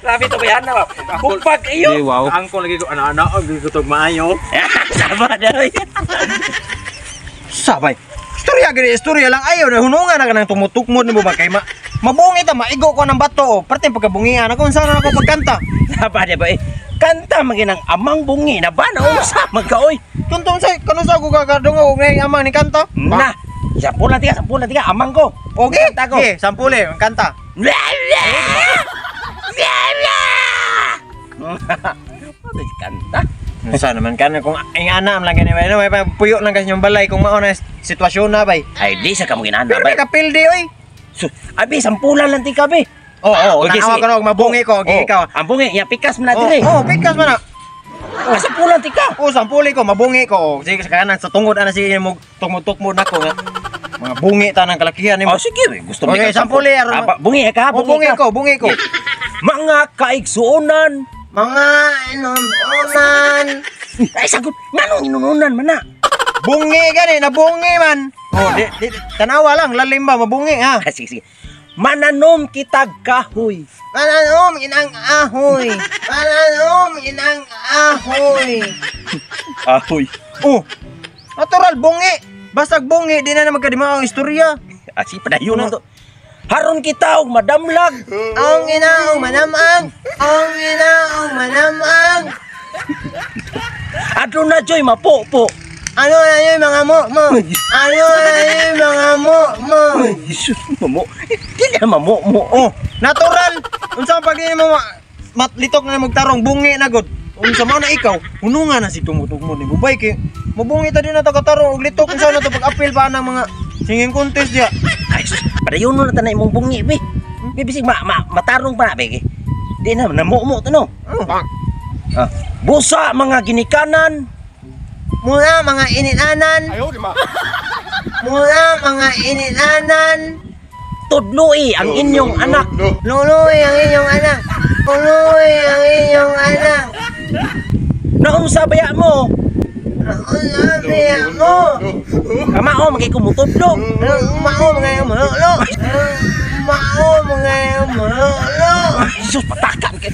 Grabe to bayan na ba? Kupag iyo. Wow. Angko lagi ko anak-anak og gigutog maayo. Sama daw. Sabay. Istorya lang ayaw na hunungan na kanang tumutukmod ni mo ba kay mabungit ta maigo ko ng bato parte pagkabungian ako unsa na ako pagkanta. Sama daw eh. Kanta maginang amang bungi na ba na usa magkaoy. Tuntong say kanu sa ko gagadong og ngay amang ni kanta. Na. Sampulan tiga amang ko. Okay, Kanta ko. okay, sampule ang kanta. Kanta. Unsa naman kan kung ang ana am lang gani may puyo lang kasi yung balay kung mao na sitwasyon na bay. Ay di sa kamo ginana Pero ba. may kapildi oy. Abi sampulan lang tika be. Oo, okay, naawa sige. ko na og mabungi ko okay, ikaw. Ang bungi, ya pikas man na dire. Pikas man na. Sampulan tika. Sampuli ko mabungi ko. Sige sa kanan sa tungod ana sige mo tumod nako nga. Mga bungi ta ng kalakihan nimo. Oh sige, gusto mo. Okay, sampuli aron. Bungi ka, Bungi ko. Mga kaigsuonan. Mga inununan. Ay sagot, nganong inununan man na? Bungi gani, nabungi man. Di tanawa lang, lalim ba mabungi ha. Sige. Mananom kitag kahoy. Mananom inang ahoy. Ahoy. Natural bungi. Basag bungi di na magkadima ang istorya. Asi padayon na to. Haron kita og madamlag. Ang inaong manamang. Adto na joy mapopo. Ano na yung mga mo? Jesus, mamo. Dili na mamo. Natural. Unsa pag di mo matlitok na magtarong bungi na gud. Unsa man na ikaw, hunungan na si tumutugmo ni bubay kay mabungi ta din na katarong og litok unsa na to pag-apil pa ng mga singing contest dia. Ay sus, padayon na tanay mong bungi be. Bisig matarong pa na be. Di na namo to no. Busa mga ginikanan. Mula mga ininanan. Tudloi ang inyong anak. Luloy ang inyong anak. Naunsa baya mo? Kamao magay kumutudlo. Jesus, patakan ka.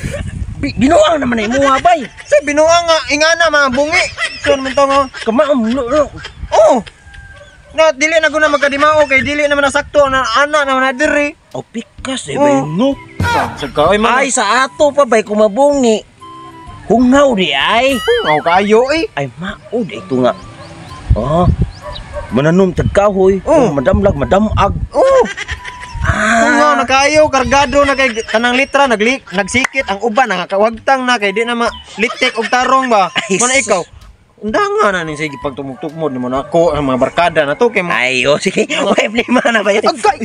Binuang naman ay muha bay. Sa binuang nga ingana mga bungi. Son man to nga. Kamao Na dili na guna magkadimao kay dili naman nasakto na ana naman na diri. O pikas eh bay no. Sa kaoy man. Ay sa ato pa bay kumabungi. Hungaw di ay. Hungaw kayo eh. Ay maod ito nga. Mananom tag kahoy. Madamlag, madamag. Hungaw na kayo, kargado na kay tanang litra nagsikit ang uban nakakawagtang na kay di na malitik og tarong ba. Man ikaw. Undangan na ni sige pagtumugtukmod ni mo nako ang mga barkada na to kay mo. Ay, sige. Okay, problema na ba yun? Agay!